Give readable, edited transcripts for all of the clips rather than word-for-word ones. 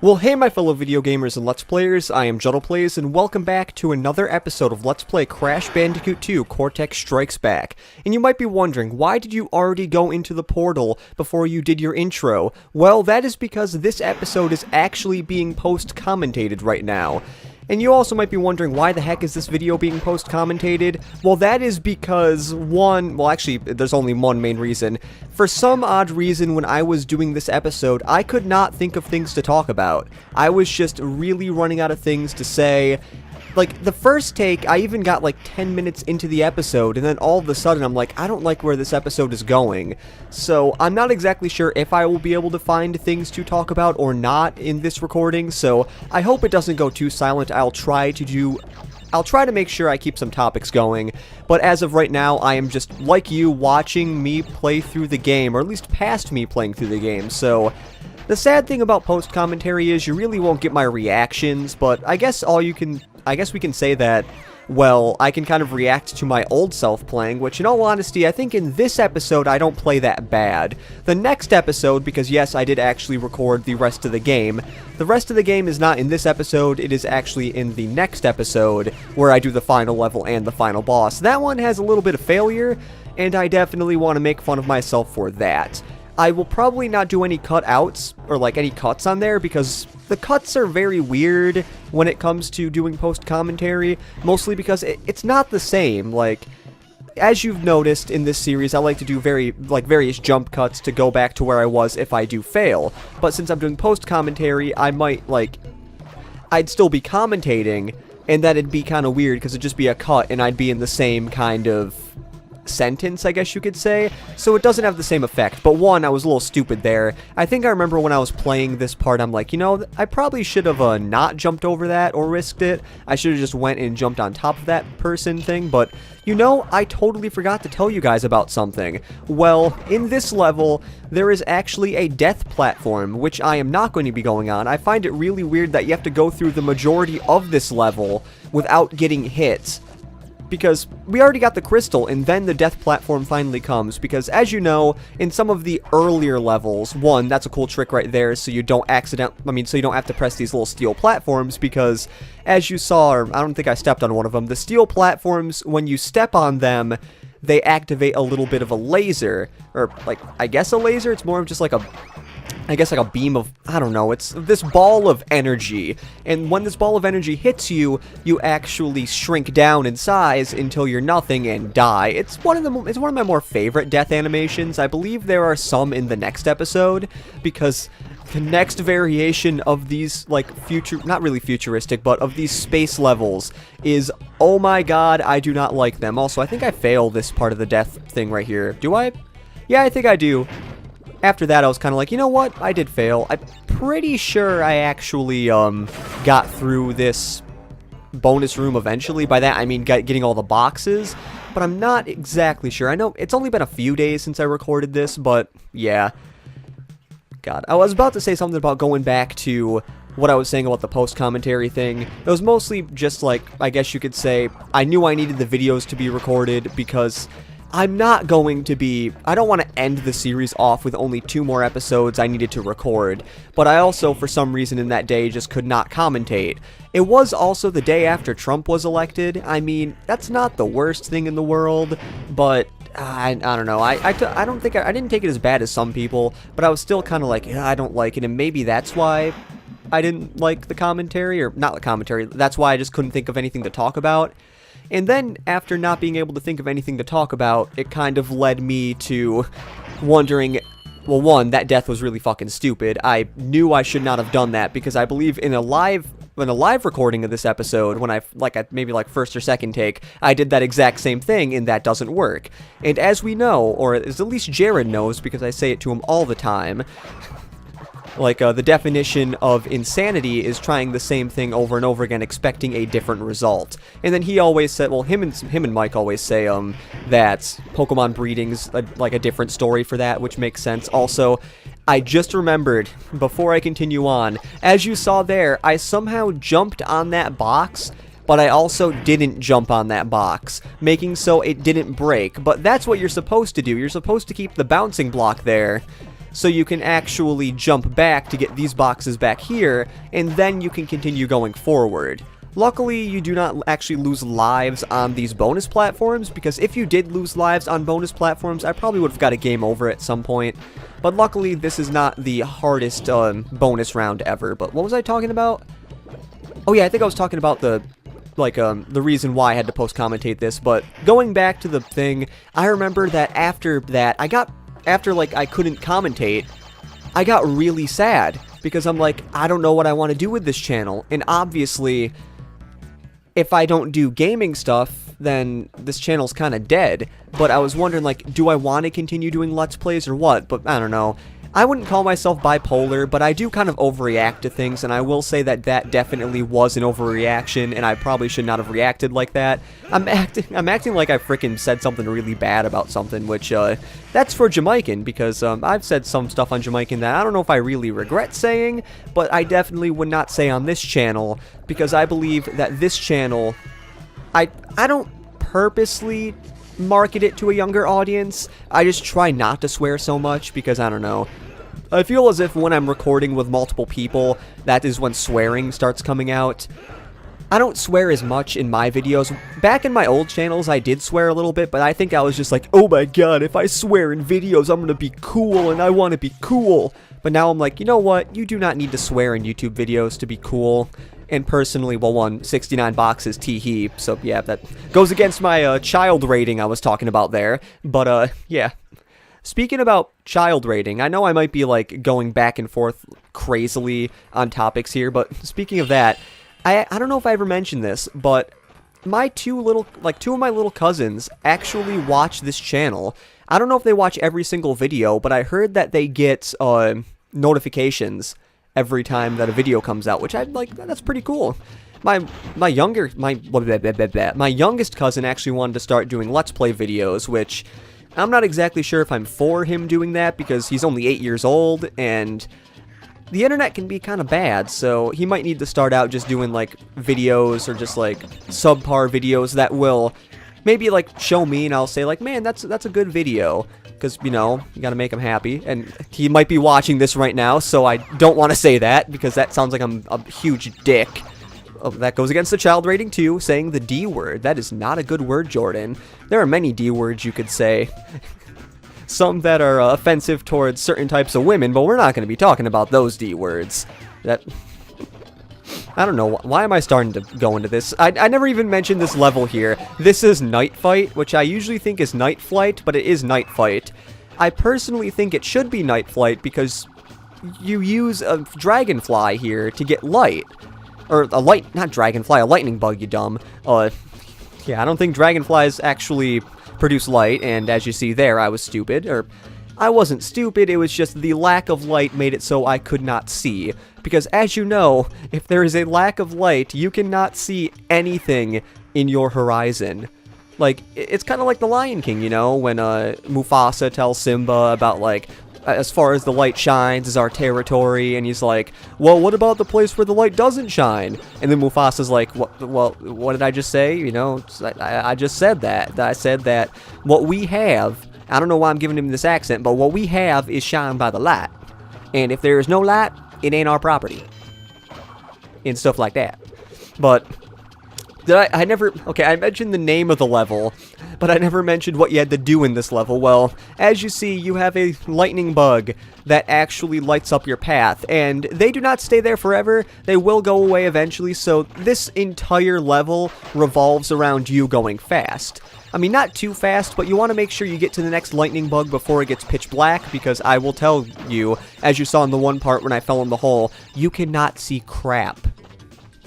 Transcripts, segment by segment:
Well, hey my fellow video gamers and Let's Players, I am JuddlePlays, and welcome back to another episode of Let's Play Crash Bandicoot 2 Cortex Strikes Back. And you might be wondering, why did you already go into the portal before you did your intro? Well, that is because this episode is actually being post-commentated right now. And you also might be wondering, why the heck is this video being post-commentated? Well, that is because there's only one main reason. For some odd reason, when I was doing this episode, I could not think of things to talk about. I was just really running out of things to say. Like, the first take, I even got like 10 minutes into the episode, and then all of a sudden I'm like, I don't like where this episode is going. So, I'm not exactly sure if I will be able to find things to talk about or not in this recording, so I hope it doesn't go too silent. I'll try to make sure I keep some topics going, but as of right now, I am just, like you, watching me play through the game, or at least past me playing through the game, so the sad thing about post-commentary is you really won't get my reactions, but I guess we can say that, well, I can kind of react to my old self playing, which in all honesty, I think in this episode I don't play that bad. The next episode, because yes, I did actually record the rest of the game, the rest of the game is not in this episode, it is actually in the next episode, where I do the final level and the final boss. That one has a little bit of failure, and I definitely want to make fun of myself for that. I will probably not do any cutouts, or like any cuts on there, because the cuts are very weird when it comes to doing post-commentary, mostly because it's not the same. Like, as you've noticed in this series, I like to do various jump cuts to go back to where I was if I do fail. But since I'm doing post-commentary, I'd still be commentating, and that'd be kind of weird, because it'd just be a cut, and I'd be in the same kind of sentence, I guess you could say, so it doesn't have the same effect. But one, I was a little stupid there. I think I remember when I was playing this part, I'm like, you know, I probably should have not jumped over that or risked it. I should have just went and jumped on top of that person thing, but you know, I totally forgot to tell you guys about something. Well, in this level, there is actually a death platform, which I am not going to be going on. I find it really weird that you have to go through the majority of this level without getting hit, because we already got the crystal, and then the death platform finally comes, because as you know, in some of the earlier levels, one, that's a cool trick right there, so you don't have to press these little steel platforms, because as you saw, or I don't think I stepped on one of them, the steel platforms, when you step on them, they activate a little bit of a laser, or like, I guess a laser, it's more of just like a beam of, I don't know, it's this ball of energy, and when this ball of energy hits you, you actually shrink down in size until you're nothing and die. It's one of my more favorite death animations. I believe there are some in the next episode, because the next variation of these, like, not really futuristic, but of these space levels is, oh my god, I do not like them. Also, I think I fail this part of the death thing right here. Do I? Yeah, I think I do. After that, I was kind of like, you know what? I did fail. I'm pretty sure I actually got through this bonus room eventually. By that, I mean getting all the boxes, but I'm not exactly sure. I know it's only been a few days since I recorded this, but yeah. God, I was about to say something about going back to what I was saying about the post-commentary thing. It was mostly just like, I guess you could say, I knew I needed the videos to be recorded because I don't want to end the series off with only 2 more episodes I needed to record, but I also, for some reason in that day, just could not commentate. It was also the day after Trump was elected. I mean, that's not the worst thing in the world, but I don't know. I didn't take it as bad as some people, but I was still kind of like, yeah, I don't like it, and maybe that's why I didn't like the commentary, or not the commentary, that's why I just couldn't think of anything to talk about. And then, after not being able to think of anything to talk about, it kind of led me to wondering, well, one, that death was really fucking stupid. I knew I should not have done that, because I believe in a live recording of this episode, when maybe first or second take, I did that exact same thing, and that doesn't work. And as we know, or as at least Jared knows, because I say it to him all the time, the definition of insanity is trying the same thing over and over again, expecting a different result. And then he always said, well, him and Mike always say, that Pokemon breeding's like a different story for that, which makes sense. Also, I just remembered, before I continue on, as you saw there, I somehow jumped on that box, but I also didn't jump on that box, making so it didn't break. But that's what you're supposed to do. You're supposed to keep the bouncing block there. so you can actually jump back to get these boxes back here, and then you can continue going forward. Luckily, you do not actually lose lives on these bonus platforms, because if you did lose lives on bonus platforms, I probably would have got a game over at some point. But luckily, this is not the hardest bonus round ever. But what was I talking about? Oh yeah, I think I was talking about the reason why I had to post-commentate this. But going back to the thing, I remember that after that, I couldn't commentate, I got really sad. Because I'm like, I don't know what I want to do with this channel. And obviously, if I don't do gaming stuff, then this channel's kind of dead. But I was wondering, like, do I want to continue doing Let's Plays or what? But I don't know. I wouldn't call myself bipolar, but I do kind of overreact to things, and I will say that that definitely was an overreaction, and I probably should not have reacted like that. I'm acting like I frickin' said something really bad about something, which, that's for Jamaican, because, I've said some stuff on Jamaican that I don't know if I really regret saying, but I definitely would not say on this channel, because I believe that this channel, I don't purposely market it to a younger audience. I just try not to swear so much because, I don't know, I feel as if when I'm recording with multiple people, that is when swearing starts coming out. I don't swear as much in my videos. Back in my old channels, I did swear a little bit, but I think I was just like, oh my god, if I swear in videos, I'm gonna be cool, and I want to be cool. But now I'm like, you know what? You do not need to swear in YouTube videos to be cool. And personally, well, 69 boxes, tee-hee, so yeah, that goes against my child rating I was talking about there, but yeah. Speaking about child rating, I know I might be, like, going back and forth crazily on topics here, but speaking of that, I don't know if I ever mentioned this, but my two of my little cousins actually watch this channel. I don't know if they watch every single video, but I heard that they get, notifications every time that a video comes out, which I'd like. That's pretty cool. My youngest cousin actually wanted to start doing Let's Play videos, which I'm not exactly sure if I'm for him doing that because he's only 8 years old and the internet can be kind of bad, so he might need to start out just doing like videos or just like subpar videos that will maybe like show me and I'll say like, man, that's a good video. Because, you know, you gotta make him happy. And he might be watching this right now, so I don't want to say that, because that sounds like I'm a huge dick. Oh, that goes against the child rating, too, saying the D word. That is not a good word, Jordan. There are many D words you could say. Some that are offensive towards certain types of women, but we're not going to be talking about those D words. I don't know, why am I starting to go into this? I never even mentioned this level here. This is Night Fight, which I usually think is Night Flight, but it is Night Fight. I personally think it should be Night Flight because you use a dragonfly here to get light. Or not dragonfly, a lightning bug, you dumb. Yeah, I don't think dragonflies actually produce light, and as you see there, I was stupid, or I wasn't stupid, it was just the lack of light made it so I could not see. Because as you know, if there is a lack of light, you cannot see anything in your horizon. Like, it's kind of like The Lion King, you know, when Mufasa tells Simba about, like, as far as the light shines is our territory, and he's like, well, what about the place where the light doesn't shine? And then Mufasa's like, what did I just say? You know, I just said that. I said that what we have, I don't know why I'm giving him this accent, but what we have is shined by the light. And if there is no light, it ain't our property. And stuff like that. But I mentioned the name of the level, but I never mentioned what you had to do in this level. Well, as you see, you have a lightning bug that actually lights up your path, and they do not stay there forever. They will go away eventually, so this entire level revolves around you going fast. I mean, not too fast, but you want to make sure you get to the next lightning bug before it gets pitch black, because I will tell you, as you saw in the one part when I fell in the hole, you cannot see crap.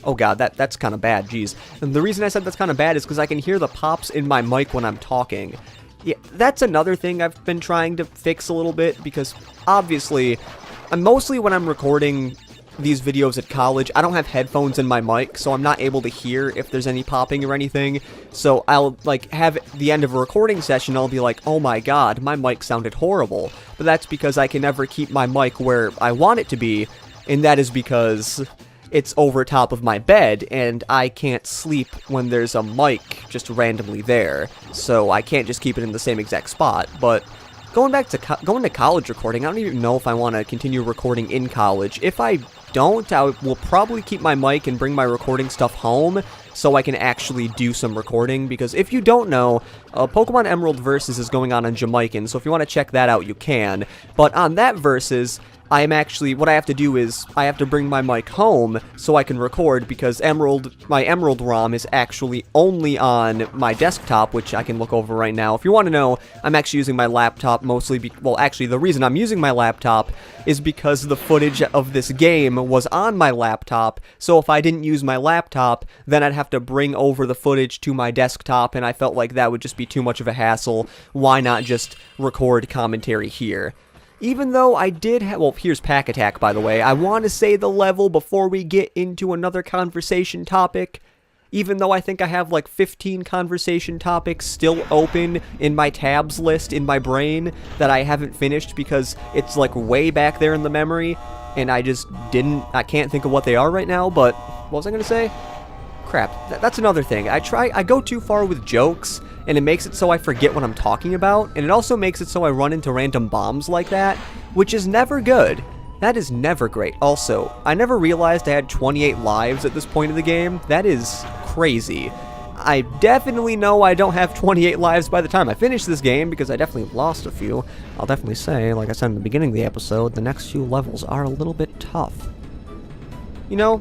Oh god, that's kind of bad, jeez. And the reason I said that's kind of bad is because I can hear the pops in my mic when I'm talking. Yeah, that's another thing I've been trying to fix a little bit, because obviously, mostly when I'm recording these videos at college, I don't have headphones in my mic, so I'm not able to hear if there's any popping or anything. So I'll, like, have the end of a recording session, I'll be like, oh my god, my mic sounded horrible. But that's because I can never keep my mic where I want it to be, and that is because it's over top of my bed, and I can't sleep when there's a mic just randomly there. So I can't just keep it in the same exact spot, but going back to going to college recording, I don't even know if I want to continue recording in college. If I don't, I will probably keep my mic and bring my recording stuff home so I can actually do some recording, because if you don't know, Pokemon Emerald Versus is going on Jamaican, so if you want to check that out, you can. But on that Versus, I am actually, what I have to do is, I have to bring my mic home so I can record, because my Emerald ROM is actually only on my desktop, which I can look over right now. If you want to know, I'm actually using my laptop mostly, well, actually, the reason I'm using my laptop is because the footage of this game was on my laptop, so if I didn't use my laptop, then I'd have to bring over the footage to my desktop, and I felt like that would just be too much of a hassle. Why not just record commentary here? Even though I did have, well, here's Pack Attack, by the way. I want to say the level before we get into another conversation topic. Even though I think I have like 15 conversation topics still open in my tabs list in my brain that I haven't finished because it's like way back there in the memory. And I can't think of what they are right now, but what was I going to say? Crap, that's another thing. I go too far with jokes, and it makes it so I forget what I'm talking about, and it also makes it so I run into random bombs like that, which is never good. That is never great. Also, I never realized I had 28 lives at this point of the game. That is crazy. I definitely know I don't have 28 lives by the time I finish this game, because I definitely lost a few. I'll definitely say, like I said in the beginning of the episode, the next few levels are a little bit tough. You know,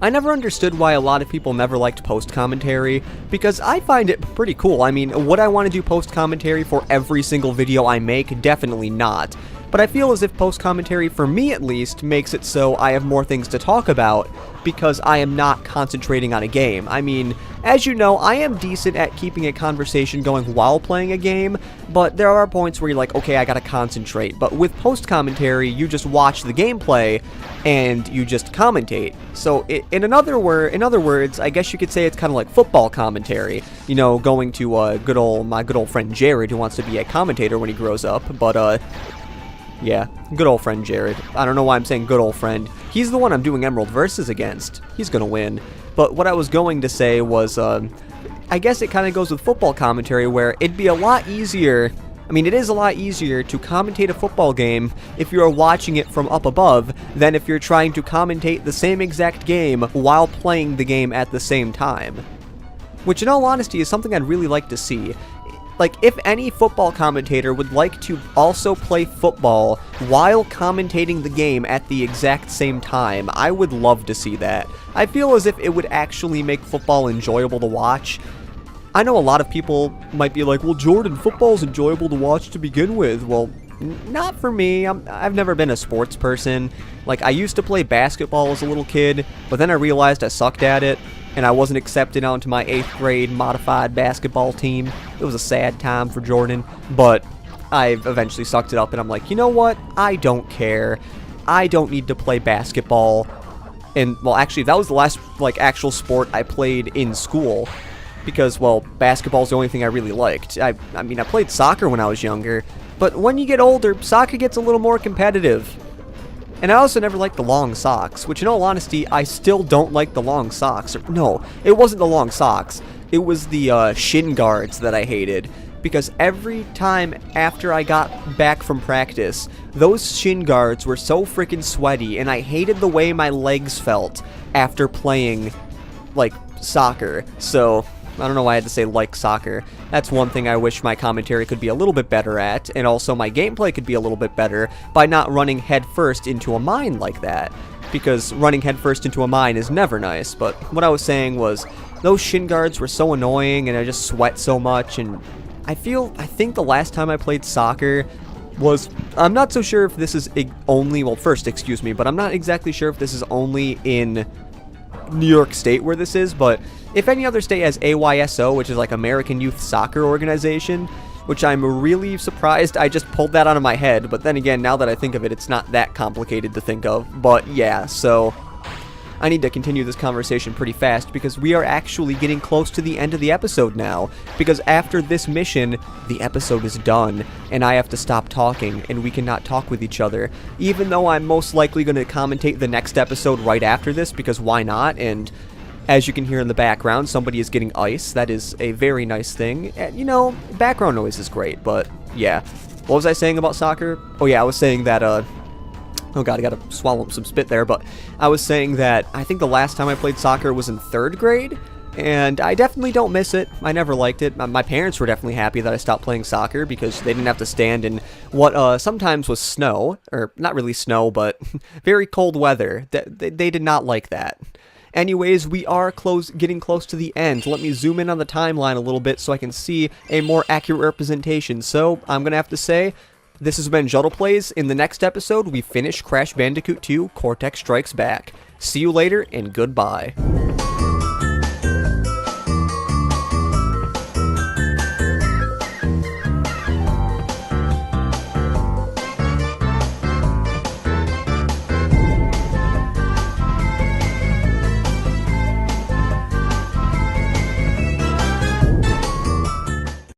I never understood why a lot of people never liked post-commentary, because I find it pretty cool. I mean, would I want to do post-commentary for every single video I make? Definitely not. But I feel as if post-commentary, for me at least, makes it so I have more things to talk about, because I am not concentrating on a game. I mean, as you know, I am decent at keeping a conversation going while playing a game, but there are points where you're like, okay, I gotta concentrate. But with post-commentary, you just watch the gameplay, and you just commentate. So, in other words, I guess you could say it's kind of like football commentary. You know, going to my good old friend Jared, who wants to be a commentator when he grows up, but, yeah, good old friend Jared. I don't know why I'm saying good old friend. He's the one I'm doing Emerald Versus against. He's gonna win. But what I was going to say was, I guess it kind of goes with football commentary, where it'd be a lot easier. I mean, it is a lot easier to commentate a football game if you're watching it from up above than if you're trying to commentate the same exact game while playing the game at the same time. Which, in all honesty, is something I'd really like to see. Like, if any football commentator would like to also play football while commentating the game at the exact same time, I would love to see that. I feel as if it would actually make football enjoyable to watch. I know a lot of people might be like, well, Jordan, football's enjoyable to watch to begin with. Well, not for me. I've never been a sports person. Like, I used to play basketball as a little kid, but then I realized I sucked at it, and I wasn't accepted onto my 8th grade modified basketball team. It was a sad time for Jordan, but I eventually sucked it up, and I'm like, you know what? I don't care. I don't need to play basketball. And, well, actually, that was the last, like, actual sport I played in school, because, well, basketball's the only thing I really liked. I mean, I played soccer when I was younger, but when you get older, soccer gets a little more competitive. And I also never liked the long socks, which in all honesty, I still don't like the long socks. No, it wasn't the long socks. It was the shin guards that I hated. Because every time after I got back from practice, those shin guards were so freaking sweaty, and I hated the way my legs felt after playing, like, soccer. So, I don't know why I had to say like soccer. That's one thing I wish my commentary could be a little bit better at, and also my gameplay could be a little bit better by not running headfirst into a mine like that. Because running headfirst into a mine is never nice, but what I was saying was, those shin guards were so annoying, and I just sweat so much, and I think the last time I played soccer was, I'm not so sure if this is only, well, first, excuse me, but I'm not exactly sure if this is only in New York State where this is, but if any other state has AYSO, which is like American Youth Soccer Organization, which I'm really surprised I just pulled that out of my head, but then again, now that I think of it, it's not that complicated to think of, but yeah, so I need to continue this conversation pretty fast, because we are actually getting close to the end of the episode now, because after this mission, the episode is done, and I have to stop talking, and we cannot talk with each other, even though I'm most likely going to commentate the next episode right after this, because why not, and as you can hear in the background, somebody is getting ice. That is a very nice thing, and, you know, background noise is great, but yeah. What was I saying about soccer? Oh yeah, I was saying that, oh god, I gotta swallow some spit there, but I was saying that I think the last time I played soccer was in 3rd grade, and I definitely don't miss it. I never liked it. My parents were definitely happy that I stopped playing soccer because they didn't have to stand in what sometimes was snow, or not really snow, but very cold weather. They did not like that. Anyways, we are getting close to the end. Let me zoom in on the timeline a little bit so I can see a more accurate representation. So, I'm going to have to say, this has been Juddle Plays. In the next episode, we finish Crash Bandicoot 2, Cortex Strikes Back. See you later, and goodbye.